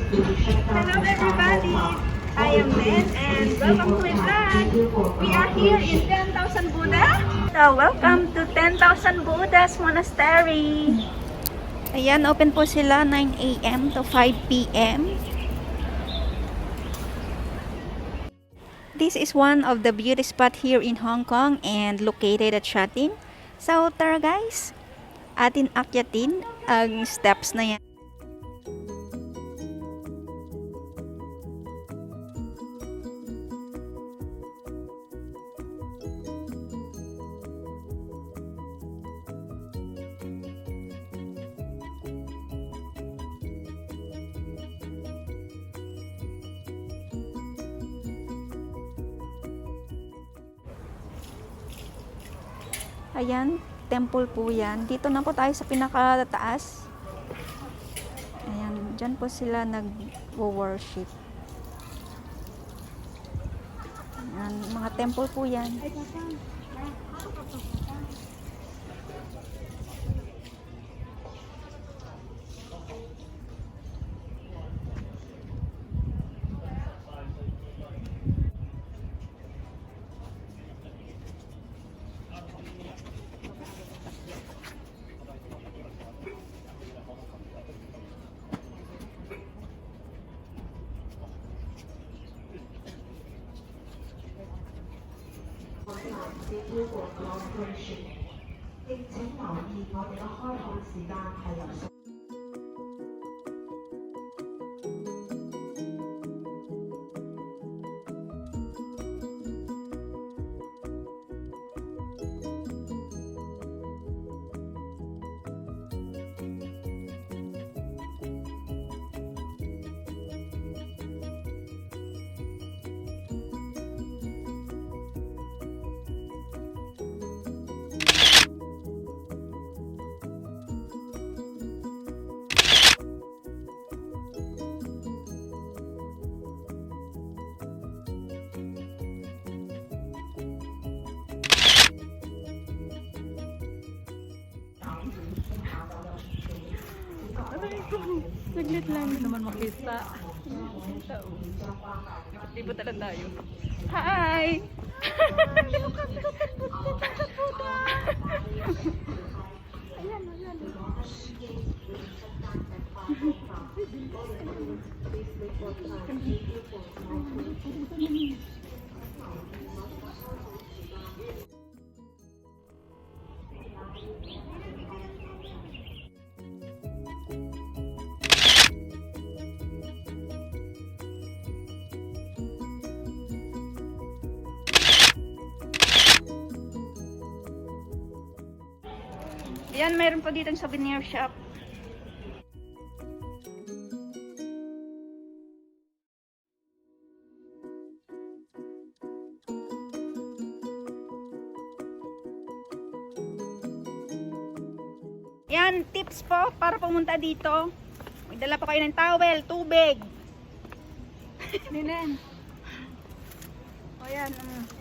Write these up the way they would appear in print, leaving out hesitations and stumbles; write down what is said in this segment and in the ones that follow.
Hello everybody, I am Nen and welcome to my vlog. We are here in 10,000 Buddha. So welcome to 10,000 Buddha's Monastery. Ayan, open po sila 9 AM to 5 PM. This is one of the beauty spot here in Hong Kong and located at Shatin. So tara guys, atin akyatin ang steps na yan. Ayan, temple po yan. Dito na po tayo sa pinakataas. Ayan, dyan po sila nag-worship. Ayan, mga temple po yan. Saglit lang. Hindi naman makita. Lipat na lang tayo. Hi! Ayan, ayan. Ayan, mayroon po dito souvenir shop. Yan, tips po para pumunta dito. May dala pa kayo ng towel, tubig. Ninen. O yan,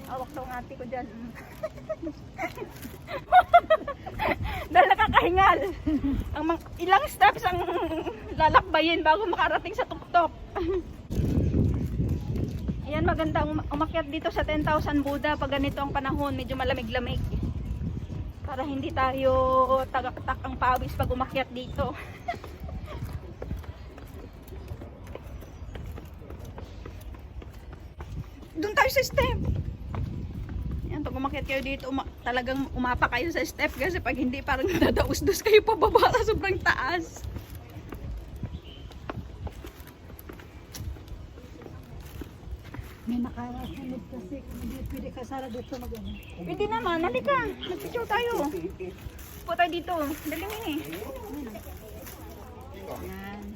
awak daw ng ate ko dyan. Dahil nakakahingal. Ilang steps ang lalakbayin bago makarating sa tuktok. Ayan, maganda umakyat dito sa 10,000 Buddha pag ganito ang panahon, medyo malamig-lamig. Para hindi tayo tagaktak ang pawis pag umakyat dito. Doon tayo sa step. Yan, pag umakyat kayo dito, talagang umapa kayo sa step kasi pag hindi parang dadaus-dus kayo pababa sa sobrang taas. May nakasunod kasi hindi pwede kasara dito mag-ano. Pwede naman, halika. Mag-picture tayo. Po tayo dito. Dali mo eh. Yan.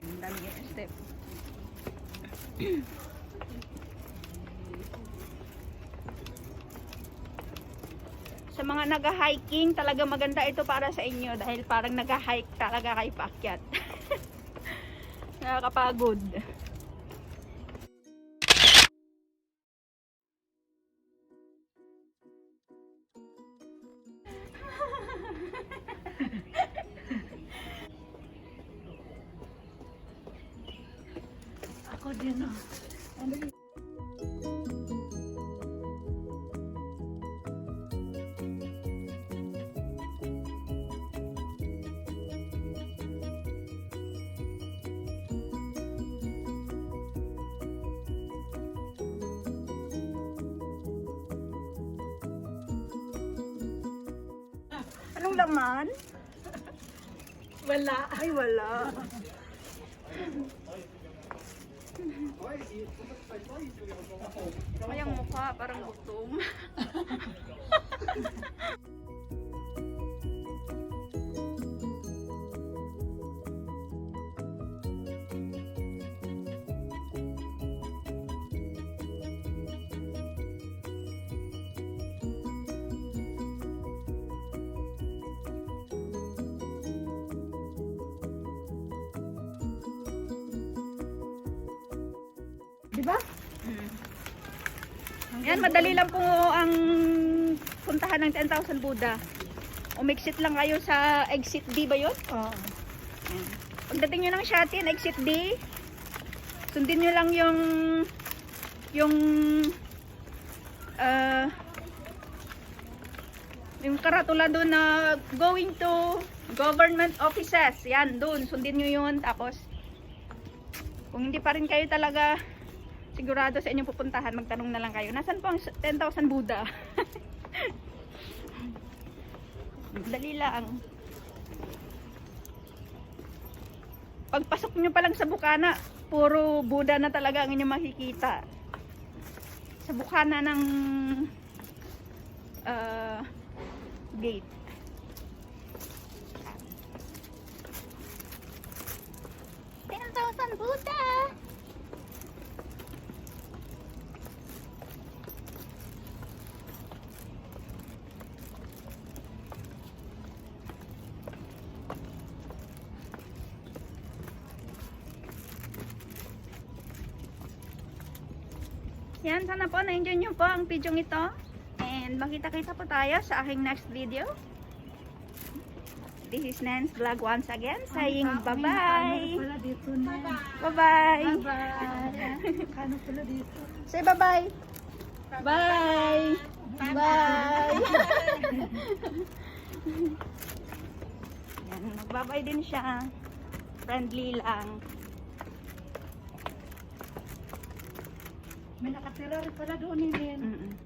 Ang dami yung step. Sa mga nag-hiking, talaga maganda ito para sa inyo dahil parang nag-hike talaga kayo paakyat. Nakakapagod. Ako din, oh. Ano yun? Anong laman? Wala. Ay, wala. May ang mukha, parang gutom. Diba? Yan, madali lang po ang puntahan ng 10,000 Buddha. Umexit lang kayo sa exit D ba yun? Oo. Yan. Pagdating nyo ng Shatin, exit D, sundin nyo lang yung karatula doon na going to government offices. Yan, doon. Sundin nyo yun. Tapos, kung hindi pa rin kayo talaga sigurado sa inyong pupuntahan, magtanong na lang kayo. Nasaan po ang 10,000 Buddha? Dali lang. Pagpasok nyo pa lang sa bukana, puro Buddha na talaga ang inyong makikita. Sa bukana ng gate. Buddha! Yan, sana po na-enjoy nyo po ang video ito. And makita-kita po tayo sa aking next video. This is Nan's vlog once again, saying bye-bye. Pala dito na. Bye-bye. Bye-bye. Kano pala dito? Say bye-bye. Bye. Bye. Yan, magbabay din siya. Friendly lang. May nakatira rin pala doon, Inen.